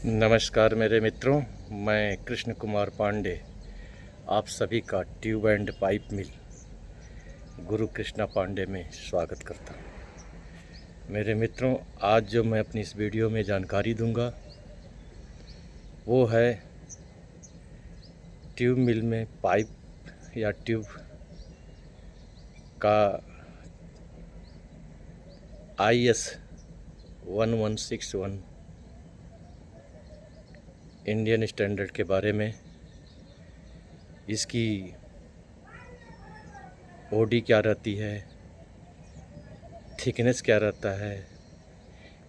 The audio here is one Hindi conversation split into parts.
नमस्कार मेरे मित्रों, मैं कृष्ण कुमार पांडे आप सभी का ट्यूब एंड पाइप मिल गुरु कृष्णा पांडे में स्वागत करता हूँ। मेरे मित्रों, आज जो मैं अपनी इस वीडियो में जानकारी दूंगा वो है ट्यूब मिल में पाइप या ट्यूब का IS 1161 इंडियन स्टैंडर्ड के बारे में। इसकी ओडी क्या रहती है, थिकनेस क्या रहता है,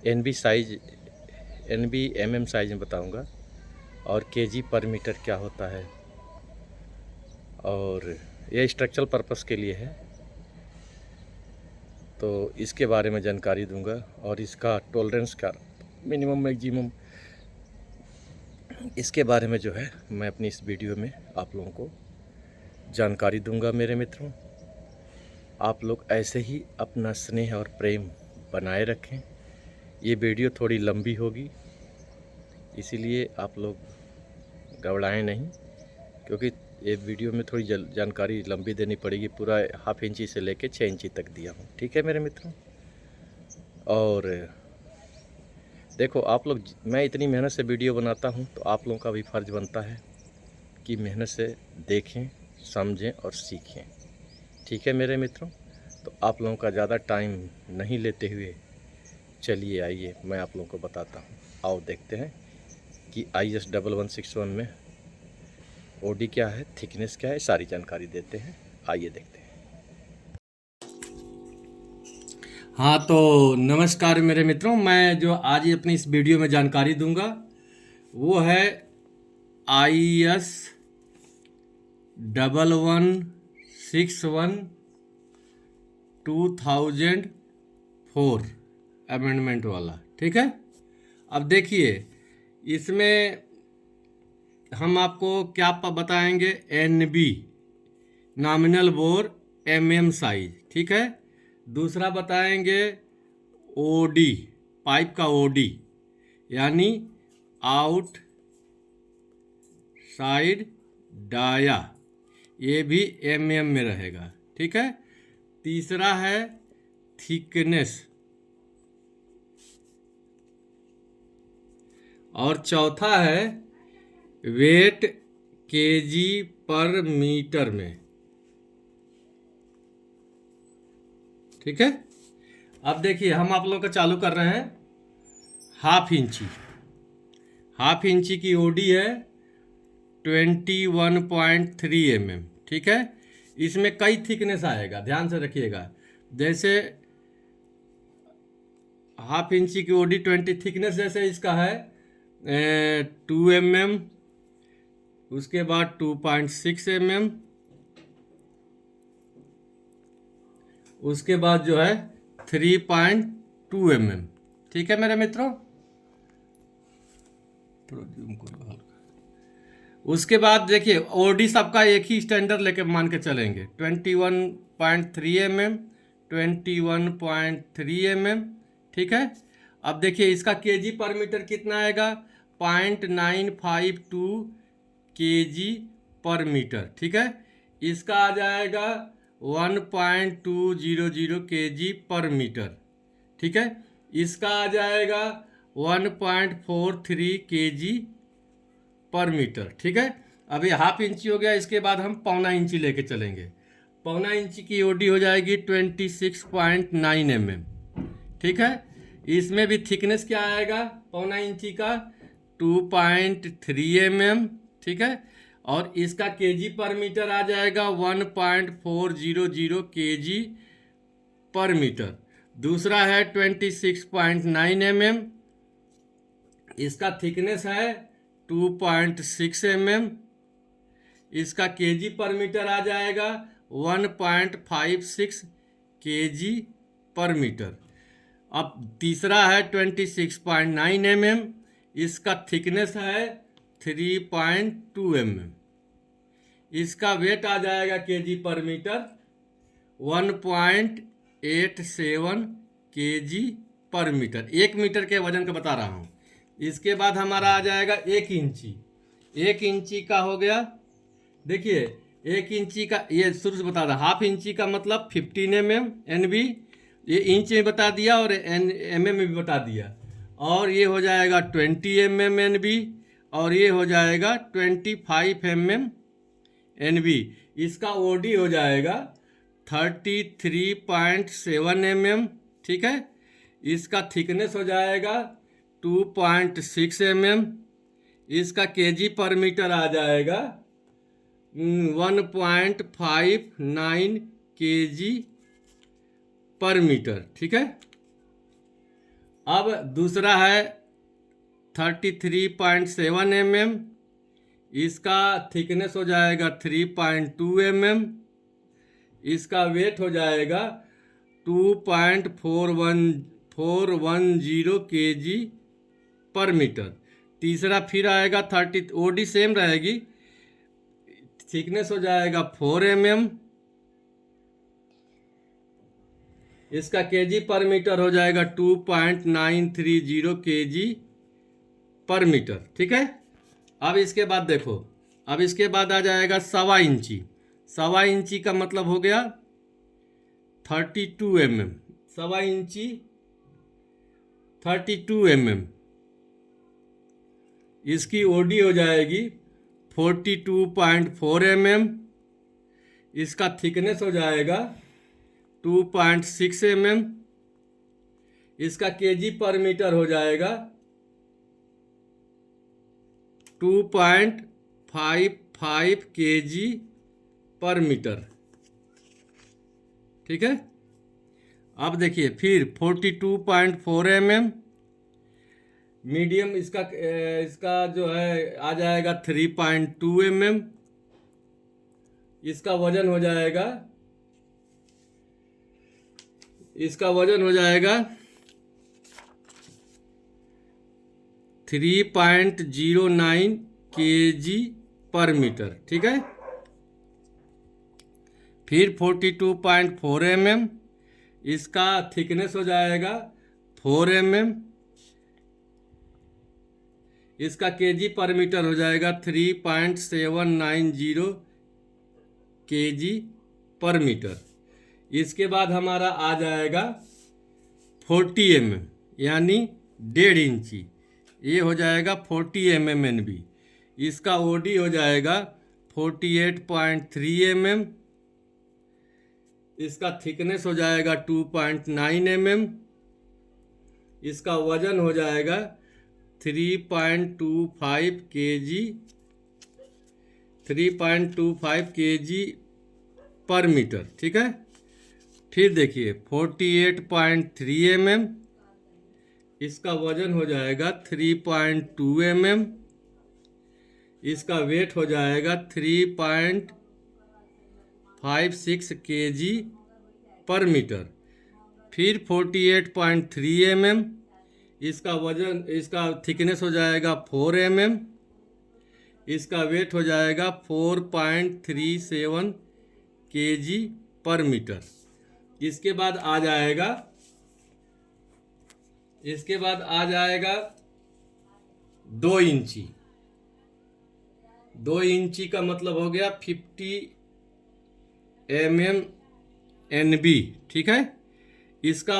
एनबी MM साइज में बताऊंगा, और केजी पर मीटर क्या होता है। और यह स्ट्रक्चरल पर्पस के लिए है, तो इसके बारे में जानकारी दूंगा। और इसका टॉलरेंस का मिनिमम मैक्सिमम, इसके बारे में जो है मैं अपनी इस वीडियो में आप लोगों को जानकारी दूंगा। मेरे मित्रों, आप लोग ऐसे ही अपना स्नेह और प्रेम बनाए रखें। ये वीडियो थोड़ी लंबी होगी, इसीलिए आप लोग घबराएं नहीं, क्योंकि ये वीडियो में थोड़ी जानकारी लंबी देनी पड़ेगी। पूरा ½ इंची से लेके 6 इंची तक दिया हूँ, ठीक है मेरे मित्रों। और देखो आप लोग, मैं इतनी मेहनत से वीडियो बनाता हूँ तो आप लोगों का भी फ़र्ज़ बनता है कि मेहनत से देखें, समझें और सीखें, ठीक है मेरे मित्रों। तो आप लोगों का ज़्यादा टाइम नहीं लेते हुए चलिए आइए मैं आप लोगों को बताता हूँ। आओ देखते हैं कि IS 1161 में ओडी क्या है, थिकनेस क्या है, सारी जानकारी देते हैं। आइए देखते हैं। हाँ, तो नमस्कार मेरे मित्रों। मैं जो आज अपनी इस वीडियो में जानकारी दूंगा वो है IS 1161 2004 अमेंडमेंट वाला, ठीक है। अब देखिए, इसमें हम आपको क्या बताएंगे, NB nominal bore MM size, ठीक है। दूसरा बताएंगे OD, पाइप का OD यानी आउट साइड डाया, ये भी MM में रहेगा, ठीक है। तीसरा है थिकनेस, और चौथा है वेट केजी पर मीटर में, ठीक है। अब देखिए, हम आप लोगों का चालू कर रहे हैं ½ इंची की ओडी है 21.3 mm, ठीक है। इसमें कई थिकनेस आएगा, ध्यान से रखिएगा। जैसे ½ इंची की ओडी 20 थिकनेस, जैसे इसका है 2 mm, उसके बाद 2.6 mm, उसके बाद जो है 3.2 mm, ठीक है मेरे मित्रों। उसके बाद देखिए, ओडी सबका एक ही स्टैंडर्ड लेके मान के चलेंगे, 21.3 mm, 21.3 mm, ठीक है। अब देखिए, इसका केजी पर मीटर कितना आएगा, 0.952 केजी पर मीटर, ठीक है। इसका आ जाएगा 1.200 केजी पर मीटर, ठीक है। इसका आ जाएगा 1.43 केजी पर मीटर, ठीक है। अब ये ½ इंची हो गया। इसके बाद हम 0.25 इंची लेके चलेंगे। 0.25 इंची की ओडी हो जाएगी 26.9 mm, ठीक है। इसमें भी थिकनेस क्या आएगा 0.25 इंची का, 2.3 mm, ठीक है। और इसका केजी पर मीटर आ जाएगा 1.400 केजी पर मीटर। दूसरा है 26.9 mm, इसका थिकनेस है 2.6 mm, इसका केजी पर मीटर आ जाएगा 1.56 केजी पर मीटर। अब तीसरा है 26.9 mm, इसका थिकनेस है 3.2 mm, इसका वेट आ जाएगा केजी पर मीटर 1.87 केजी पर मीटर। 1 मीटर के वजन का बता रहा हूँ। इसके बाद हमारा आ जाएगा 1 इंची। 1 इंची का हो गया, देखिए 1 इंची का, ये शुरू से बता रहा, हाफ इंची का मतलब 15 mm NB, ये इंच में बता दिया और mm में भी बता दिया। और ये हो जाएगा 20 mm NB, और ये हो जाएगा 25 mm NB। इसका OD हो जाएगा 33.7 mm, ठीक है। इसका थिकनेस हो जाएगा 2.6 mm। इसका केजी पर मीटर आ जाएगा 1.59 केजी पर मीटर, ठीक है। अब दूसरा है 33.7 mm। इसका थिकनेस हो जाएगा 3.2 mm। इसका वेट हो जाएगा 2.410 केजी पर मीटर। तीसरा फिर आएगा 30, OD सेम रहेगी, थिकनेस हो जाएगा 4 mm। इसका केजी पर मीटर हो जाएगा 2.930 केजी पर मीटर, ठीक है। अब इसके बाद देखो, अब इसके बाद आ जाएगा 1.25 इंची। 1.25 इंची का मतलब हो गया 32 mm। 1.25 इंची 32 mm। इसकी OD हो जाएगी 42.4 mm। इसका थिकनेस हो जाएगा 2.6 mm। इसका केजी पर मीटर हो जाएगा 2.55 केजी पर मीटर, ठीक है। अब देखिए फिर 42.4 mm। मीडियम इसका जो है आ जाएगा 3.2 mm। इसका वजन हो जाएगा 3.09 केजी पर मीटर, ठीक है। फिर 42.4 mm। इसका थिकनेस हो जाएगा 4 mm। इसका केजी पर मीटर हो जाएगा 3.790 केजी पर मीटर। इसके बाद हमारा आ जाएगा 40 mm, यानी 1.5 इंची। ये हो जाएगा 40 mm NB। इसका OD हो जाएगा 48.3 mm। इसका थिकनेस हो जाएगा 2.9 mm। इसका वजन हो जाएगा 3.25 केजी पर मीटर, ठीक है। फिर देखिए 48.3 mm। इसका वजन हो जाएगा 3.2 mm। इसका वेट हो जाएगा 3.56 केजी पर मीटर। फिर 48.3 mm। इसका थिकनेस हो जाएगा 4 mm। इसका वेट हो जाएगा 4.37 केजी पर मीटर। इसके बाद आ जाएगा 2 इंची। 2 इंची का मतलब हो गया 50 mm NB, ठीक है। इसका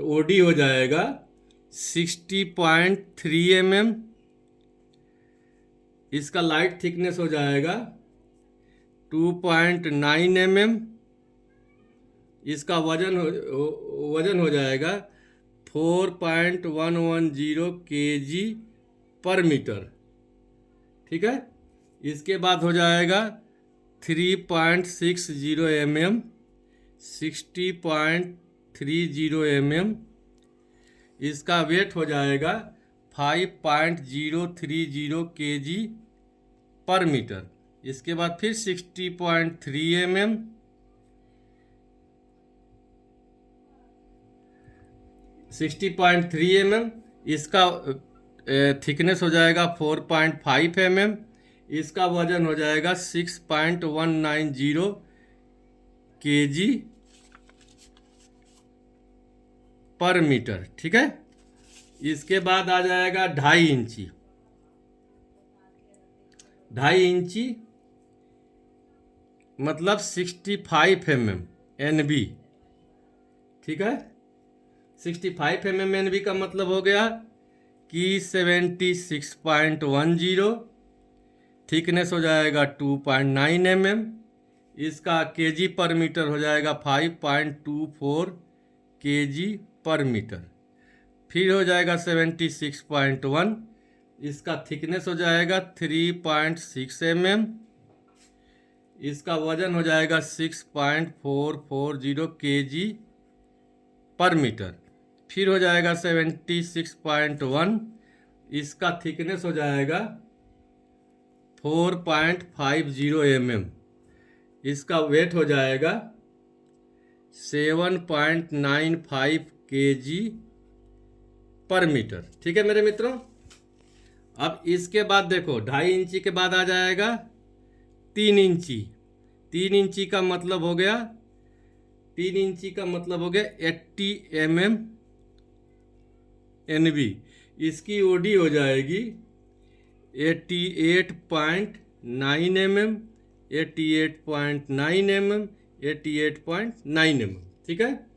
OD हो जाएगा 60.3 mm। इसका लाइट थिकनेस हो जाएगा 2.9 mm। इसका वजन हो जाएगा 4.110 केजी पर मीटर, ठीक है। इसके बाद हो जाएगा 3.60 mm, 60.30 mm। इसका वेट हो जाएगा 5.030 केजी पर मीटर। इसके बाद फिर 60.3 mm। इसका थिकनेस हो जाएगा 4.5 mm। इसका वजन हो जाएगा 6.190 केजी पर मीटर, ठीक है। इसके बाद आ जाएगा 2.5 इंची, 2.5 इंची मतलब 65 mm NB, ठीक है। 65 mm NB का मतलब हो गया कि 76.10, थिकनेस हो जाएगा 2.9 mm, इसका केजी पर मीटर हो जाएगा 5.24 केजी पर मीटर। फिर हो जाएगा 76.1, इसका थिकनेस हो जाएगा 3.6 mm, इसका वजन हो जाएगा 6.440 केजी पर मीटर। फिर हो जाएगा 76.1, इसका थिकनेस हो जाएगा 4.50 mm, इसका वेट हो जाएगा 7.95 केजी पर मीटर, ठीक है मेरे मित्रों। अब इसके बाद देखो 2.5 इंची के बाद आ जाएगा 3 इंची। 3 इंची का मतलब हो गया 80 mm NB, इसकी ओडी हो जाएगी 88.9 mm, 88.9 mm, 88.9 mm, ठीक है।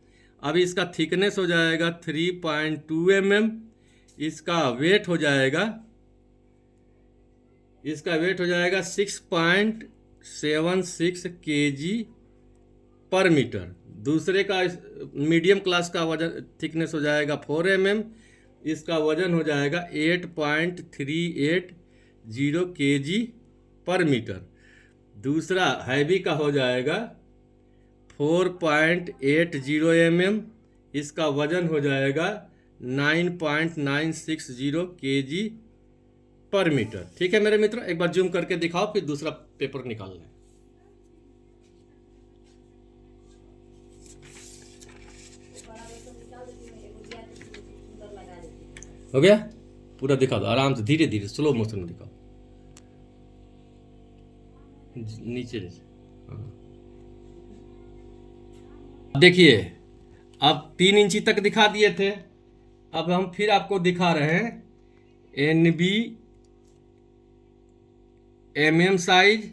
अब इसका थिकनेस हो जाएगा 3.2 mm, इसका वेट हो जाएगा 6.76 केजी पर मीटर। दूसरे का मीडियम क्लास का वजन थिकनेस हो जाएगा 4 mm, इसका वजन हो जाएगा 8.380 केजी पर मीटर। दूसरा हैवी का हो जाएगा 4.80 mm, इसका वजन हो जाएगा 9.960 केजी पर मीटर, ठीक है मेरे मित्रों। एक बार जूम करके दिखाओ, फिर दूसरा पेपर निकालना है। हो गया, पूरा दिखा दो आराम से, धीरे धीरे स्लो मोशन में दिखाओ, नीचे हाँ। देखिए अब 3 इंची तक दिखा दिए थे, अब हम फिर आपको दिखा रहे हैं NB MM साइज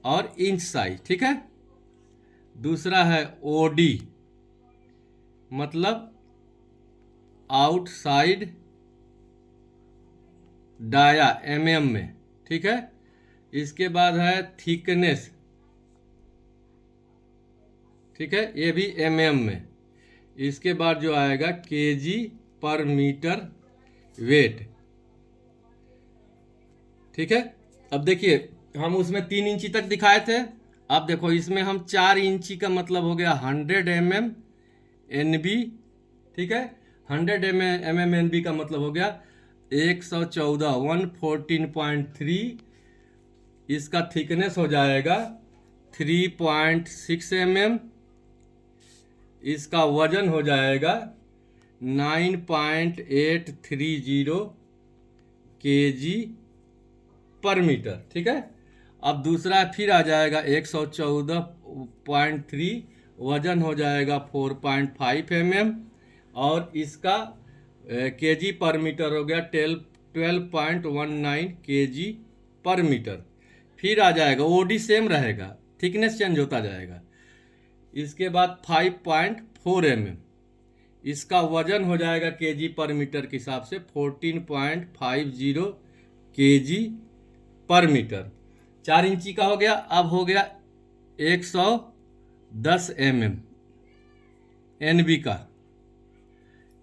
और इंच साइज, ठीक है। दूसरा है OD मतलब आउटसाइड डाया MM में, ठीक है। इसके बाद है थिकनेस, ठीक है, ये भी MM में। इसके बाद जो आएगा केजी पर मीटर वेट, ठीक है। अब देखिए हम उसमें 3 इंची तक दिखाए थे, अब देखो इसमें हम 4 इंची का मतलब हो गया 100 mm NB, ठीक है। 100 mm NB का मतलब हो गया 114 इसका थिकनेस हो जाएगा 3.6 mm, इसका वजन हो जाएगा 9.830 केजी पर मीटर, ठीक है। अब दूसरा फिर आ जाएगा 114.3, वजन हो जाएगा 4.5 mm, और इसका केजी पर मीटर हो गया 12.19 केजी पर मीटर। फिर आ जाएगा ओडी सेम रहेगा, थिकनेस चेंज होता जाएगा। इसके बाद 5.4 mm, इसका वजन हो जाएगा केजी पर मीटर के हिसाब से 14.50 केजी पर मीटर। 4 इंची का हो गया। अब हो गया 110 mm NB का,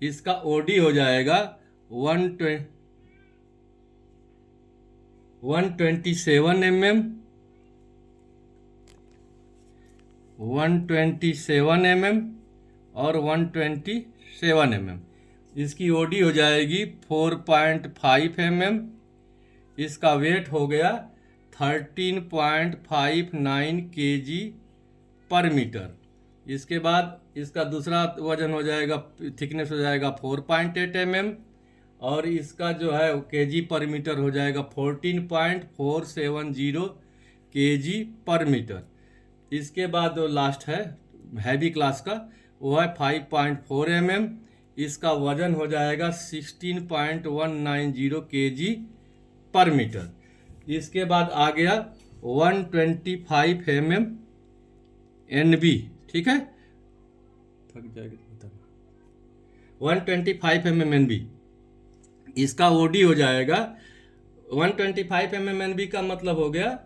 इसका ओडी हो जाएगा 127 mm, 127 mm और 127 mm। इसकी ओडी हो जाएगी 4.5 mm, इसका वेट हो गया 13.59 केजी पर मीटर। इसके बाद इसका दूसरा वजन हो जाएगा, थिकनेस हो जाएगा 4.8 mm, और इसका जो है केजी पर मीटर हो जाएगा 14.470 केजी पर मीटर। इसके बाद जो लास्ट है हैवी क्लास का, वो है 5.4 mm, इसका वजन हो जाएगा 16.190 kg पर मीटर। इसके बाद आ गया 125 mm NB, ठीक है, थक जाएगा, 125 mm NB, इसका OD हो जाएगा 125 mm NB का मतलब हो गया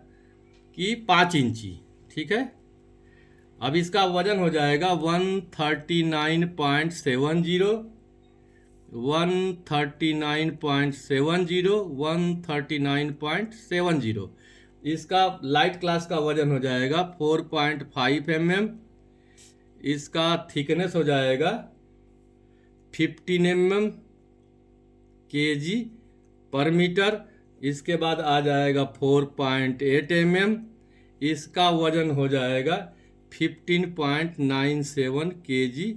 कि 5 इंची, ठीक है। अब इसका वजन हो जाएगा 139.70, 139.70, 139.70। इसका लाइट क्लास का वजन हो जाएगा 4.5 mm। इसका थिकनेस हो जाएगा 15 mm kg पर मीटर। इसके बाद आ जाएगा 4.8 mm। इसका वजन हो जाएगा 15.97 kg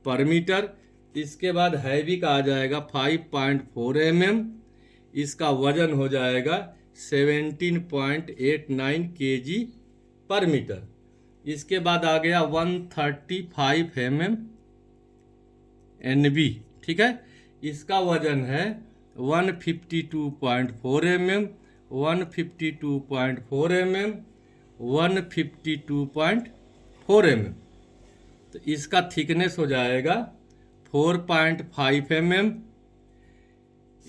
पर मीटर। इसके बाद हैवी का आ जाएगा 5.4 mm। इसका वजन हो जाएगा 17.89 kg पर मीटर। इसके बाद आ गया 135 mm NB, ठीक है, इसका वजन है 152.4 mm, 152.4 mm, 152.4 mm। तो इसका थिकनेस हो जाएगा 4.5 mm।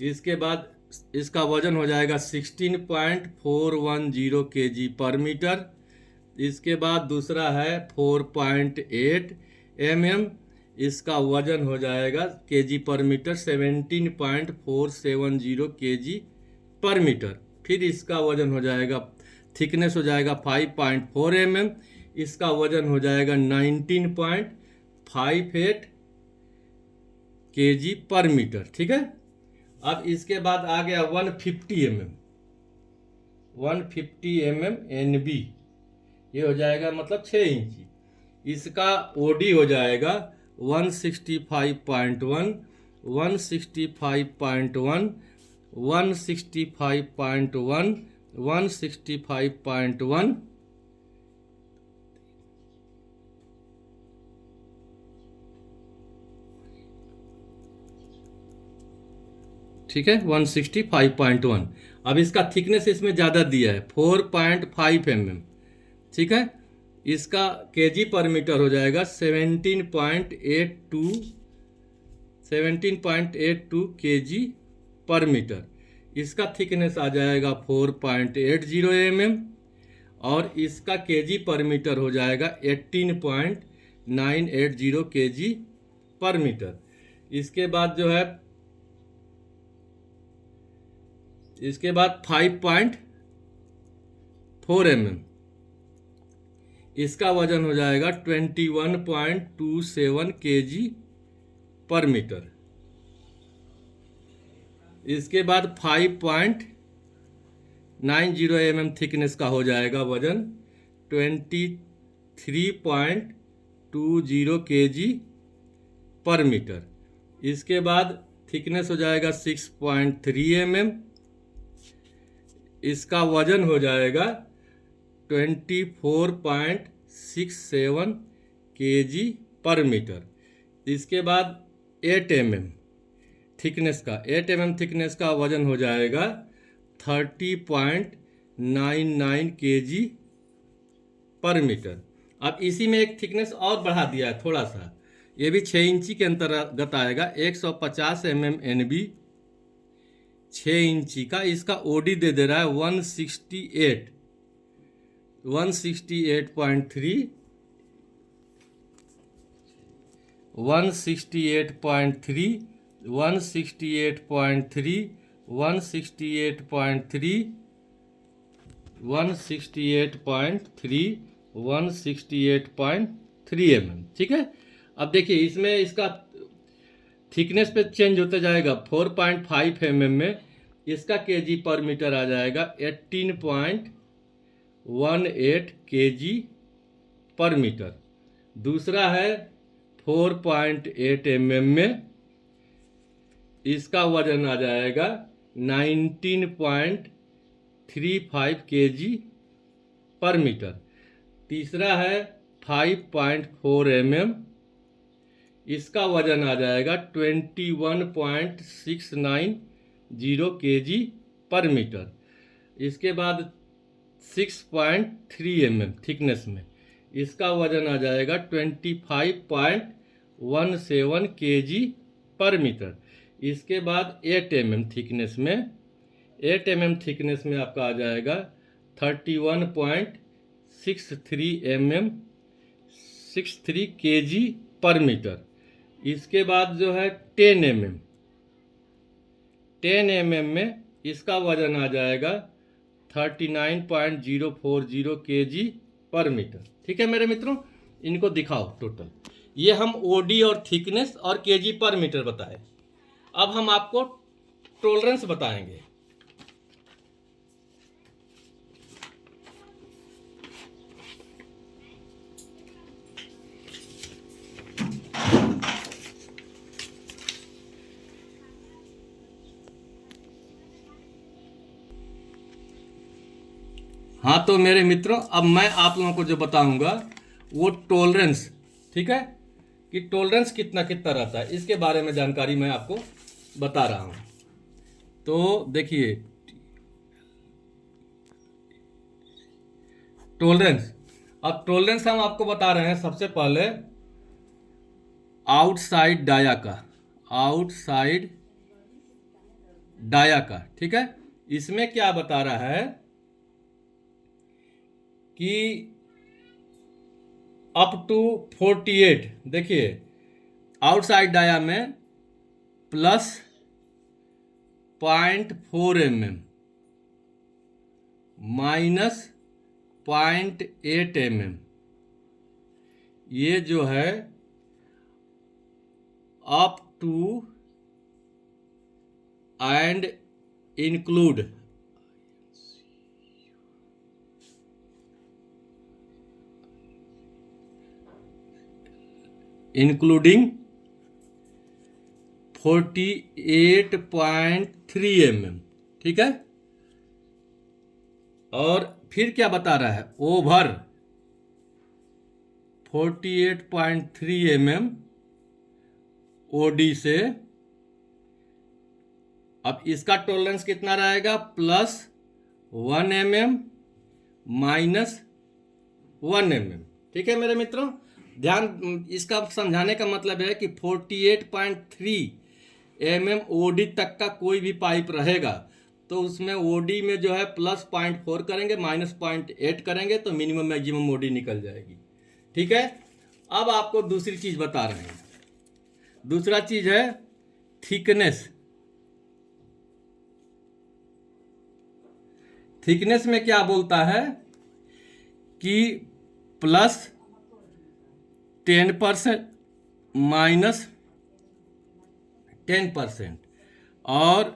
इसके बाद इसका वजन हो जाएगा 16.410 kg पर मीटर। इसके बाद दूसरा है 4.8 mm। इसका वजन हो जाएगा kg पर मीटर 17.470 kg पर मीटर। फिर इसका वजन हो जाएगा, थिकनेस हो जाएगा 5.4 mm। इसका वजन हो जाएगा 19.58 kg पर मीटर, ठीक है। अब इसके बाद आ गया 150 mm, 150 mm NB, ये हो जाएगा मतलब 6 इंची। इसका OD हो जाएगा 165.1, 165.1, 165.1, 165.1, ठीक है, 165.1। अब इसका थिकनेस इसमें ज़्यादा दिया है 4.5 mm, ठीक है। इसका kg पर मीटर हो जाएगा 17.82 kg पर मीटर। इसका थिकनेस आ जाएगा 4.80 mm और इसका kg पर मीटर हो जाएगा 18.980 kg पर मीटर। इसके बाद जो है, इसके बाद 5.4 mm, इसका वजन हो जाएगा 21.27 kg पर मीटर। इसके बाद 5.90 mm थिकनेस का हो जाएगा वजन 23.20 kg पर मीटर। इसके बाद थिकनेस हो जाएगा 6.3 mm। इसका वजन हो जाएगा 24.67 kg पर मीटर। इसके बाद 8 mm थिकनेस का, 8 mm थिकनेस का वजन हो जाएगा 30.99 kg पर मीटर। अब इसी में एक थिकनेस और बढ़ा दिया है थोड़ा सा, ये भी 6 इंची के अंतर्गत आएगा, 150 mm NB 6 इंची का। इसका OD दे दे रहा है 168.3, 168.3, 168.3, 168.3, 168.3, 168.3, 168.3 mm, ठीक है। अब देखिए इसमें इसका थिकनेस पे चेंज होते जाएगा। 4.5 mm में इसका kg पर मीटर आ जाएगा 18.18 kg पर मीटर। दूसरा है 4.8 mm में इसका वजन आ जाएगा 19.35 kg पर मीटर। तीसरा है 5.4 mm, इसका वजन आ जाएगा 21.690 kg पर मीटर। इसके बाद 6.3 mm थिकनेस में इसका वजन आ जाएगा 25.17 kg पर मीटर। इसके बाद 8 mm थिकनेस में आपका आ जाएगा 31.63 kg पर मीटर। इसके बाद जो है 10 mm में इसका वजन आ जाएगा 39.040 kg पर मीटर। ठीक है मेरे मित्रों, इनको दिखाओ टोटल। ये हम ओडी और थिकनेस और केजी पर मीटर बताए। अब हम आपको टॉलरेंस बताएंगे। हाँ तो मेरे मित्रों, अब मैं आप लोगों को जो बताऊंगा वो टॉलरेंस, ठीक है, कि टॉलरेंस कितना कितना रहता है, इसके बारे में जानकारी मैं आपको बता रहा हूँ। तो देखिए टॉलरेंस, अब टॉलरेंस हम आपको बता रहे हैं सबसे पहले आउटसाइड डाया का, ठीक है। इसमें क्या बता रहा है कि अप टू 48, देखिए आउटसाइड डाया में प्लस 0.4 mm माइनस 0.8 mm, ये जो है up to and including 48.3 mm, ठीक है। और फिर क्या बता रहा है, ओवर 48.3 mm ओडी से। अब इसका टॉलरेंस कितना रहेगा, प्लस 1 mm माइनस 1 mm, ठीक है मेरे मित्रों। ध्यान, इसका समझाने का मतलब है कि 48.3 mm ओडी तक का कोई भी पाइप रहेगा तो उसमें ओडी में जो है प्लस 0.4 करेंगे माइनस 0.8 करेंगे तो मिनिमम मैक्सिमम ओडी निकल जाएगी, ठीक है। अब आपको दूसरी चीज बता रहे हैं। दूसरा चीज है थिकनेस। थिकनेस में क्या बोलता है कि प्लस 10% माइनस 10%, और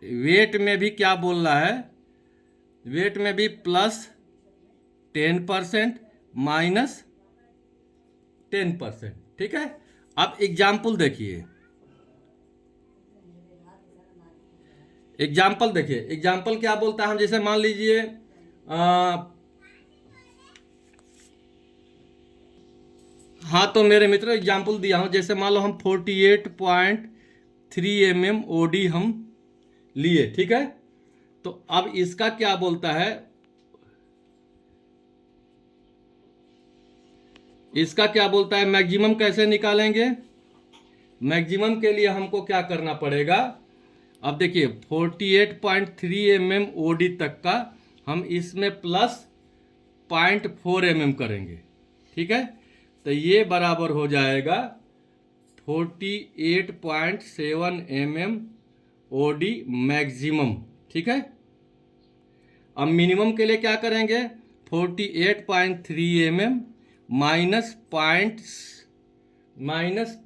वेट में भी क्या बोल रहा है, वेट में भी प्लस 10% माइनस 10%, ठीक है। अब एग्जाम्पल देखिए, एग्जाम्पल क्या बोलता है। हम जैसे मान लीजिए हाँ तो मेरे मित्र एग्जाम्पल दिया हूँ, जैसे मान लो हम 48.3 mm ओडी हम लिए, ठीक है। तो अब इसका क्या बोलता है, मैक्सिमम कैसे निकालेंगे। मैक्सिमम के लिए हमको क्या करना पड़ेगा, अब देखिए 48.3 mm ओडी तक का हम इसमें प्लस 0.4 mm करेंगे, ठीक है। तो ये बराबर हो जाएगा 48.7 mm ओडी मैक्सिमम, ठीक है। अब मिनिमम के लिए क्या करेंगे, 48.3 mm माइनस 0.8, माइनस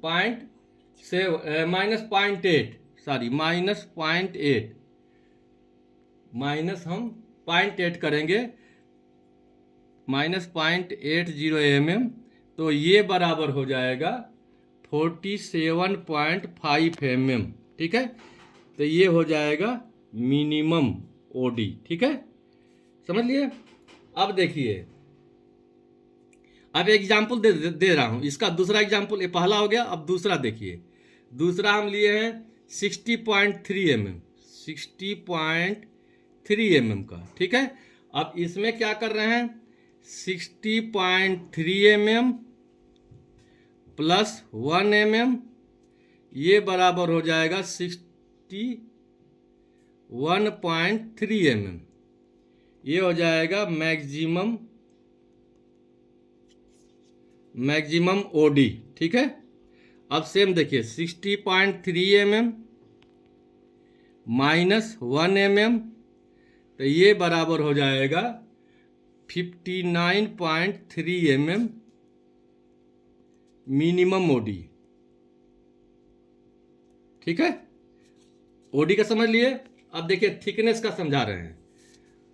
हम 0.8 करेंगे, माइनस 0.80 mm, तो ये बराबर हो जाएगा 47.5 mm, ठीक है। तो ये हो जाएगा मिनिमम ओडी, ठीक है, समझ लिए। अब देखिए, अब एग्जाम्पल दे रहा हूँ इसका। दूसरा एग्जाम्पल, ये पहला हो गया, अब दूसरा देखिए। दूसरा हम लिए हैं 60.3 mm, 60.3 mm का, ठीक है। अब इसमें क्या कर रहे हैं, 60.3 mm प्लस 1 mm, ये बराबर हो जाएगा 61.3 mm। ये हो जाएगा मैक्सिमम ओडी, ठीक है। अब सेम देखिए 60.3 mm माइनस 1 mm, तो ये बराबर हो जाएगा 59.3 mm मिनिमम ओडी, ठीक है। ओडी का समझ लिए। अब देखिए थिकनेस का समझा रहे हैं।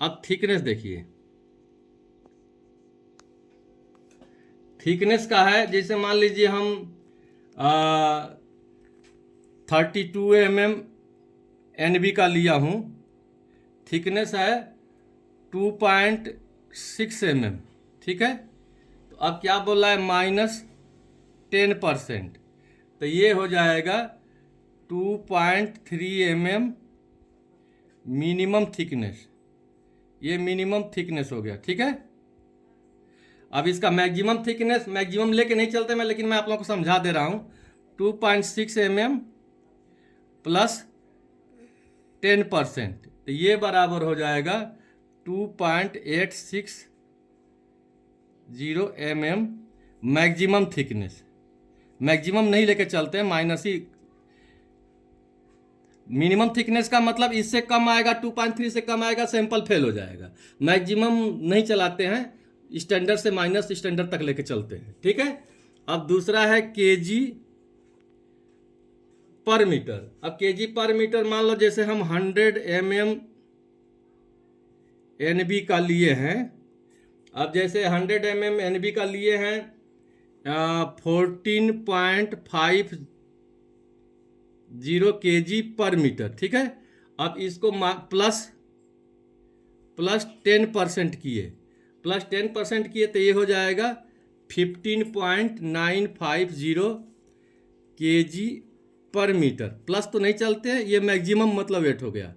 अब थिकनेस देखिए, थिकनेस का है, जैसे मान लीजिए हम 32 mm NB का लिया हूँ, थिकनेस है 2.6 mm, ठीक है। तो अब क्या बोल रहा है, -10%, तो ये हो जाएगा 2.3 mm मिनिमम थिकनेस, ये मिनिमम थिकनेस हो गया, ठीक है। अब इसका मैक्सिमम थिकनेस, मैक्सिमम लेके नहीं चलते मैं, लेकिन मैं आप लोगों को समझा दे रहा हूँ। 2.6 mm प्लस 10%, तो ये बराबर हो जाएगा 2.860 mm मैक्सिमम थिकनेस। मैक्सिमम नहीं लेके चलते हैं, माइनस ही। मिनिमम थिकनेस का मतलब इससे कम आएगा, 2.3 से कम आएगा, सैंपल फेल हो जाएगा। मैक्सिमम नहीं चलाते हैं, स्टैंडर्ड से माइनस स्टैंडर्ड तक लेके चलते हैं, ठीक है। अब दूसरा है केजी पर मीटर। अब केजी पर मीटर मान लो जैसे हम 100 mm NB का लिए हैं। अब जैसे 100 mm NB का लिए हैं 14.50 kg पर मीटर, ठीक है। अब इसको प्लस 10% किए, प्लस 10% किए, तो ये हो जाएगा 15.950 kg पर मीटर। प्लस तो नहीं चलते हैं, ये मैक्सिमम मतलब वेट हो गया,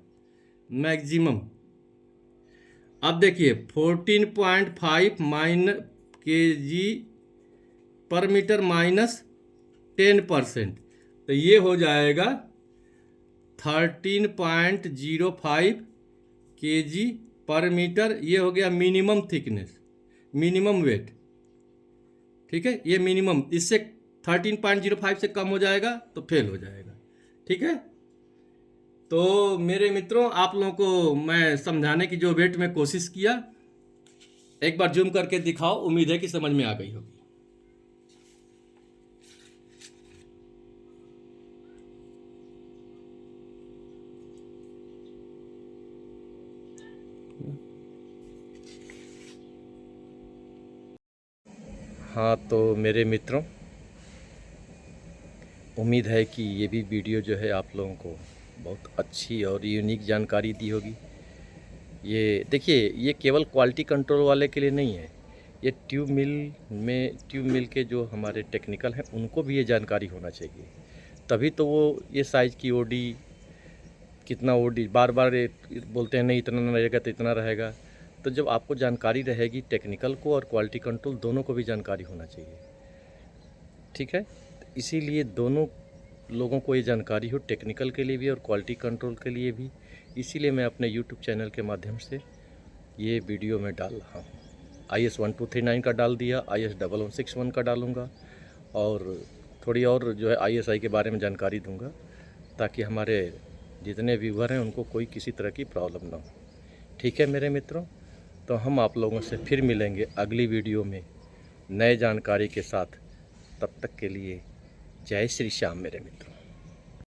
मैक्सिमम। अब देखिए 14.5 kg पर मीटर माइनस 10%, तो ये हो जाएगा 13.05 kg पर मीटर। ये हो गया मिनिमम थिकनेस, मिनिमम वेट, ठीक है। ये मिनिमम, इससे 13.05 से कम हो जाएगा तो फेल हो जाएगा, ठीक है। तो मेरे मित्रों, आप लोगों को मैं समझाने की जो वेट में कोशिश किया, एक बार जूम करके दिखाओ, उम्मीद है कि समझ में आ गई होगी। हाँ, तो मेरे मित्रों, उम्मीद है कि ये भी वीडियो जो है आप लोगों को बहुत अच्छी और यूनिक जानकारी दी होगी। ये देखिए, ये केवल क्वालिटी कंट्रोल वाले के लिए नहीं है, ये ट्यूब मिल के जो हमारे टेक्निकल हैं उनको भी ये जानकारी होना चाहिए, तभी तो वो ये साइज़ की ओडी, कितना ओडी, बार बार बोलते हैं नहीं इतना रहेगा तो इतना रहेगा। तो जब आपको जानकारी रहेगी, टेक्निकल को और क्वालिटी कंट्रोल दोनों को भी जानकारी होना चाहिए, ठीक है। इसीलिए दोनों लोगों को ये जानकारी हो, टेक्निकल के लिए भी और क्वालिटी कंट्रोल के लिए भी। इसीलिए मैं अपने YouTube चैनल के माध्यम से ये वीडियो में डाल रहा हूँ। IS 1239 का डाल दिया, IS 1161 का डालूँगा, और थोड़ी और जो है ISI के बारे में जानकारी दूँगा, ताकि हमारे जितने व्यूअर हैं उनको कोई किसी तरह की प्रॉब्लम ना हो, ठीक है मेरे मित्रों। तो हम आप लोगों से फिर मिलेंगे अगली वीडियो में नए जानकारी के साथ। तब तक के लिए जय श्री श्याम मेरे मित्रों।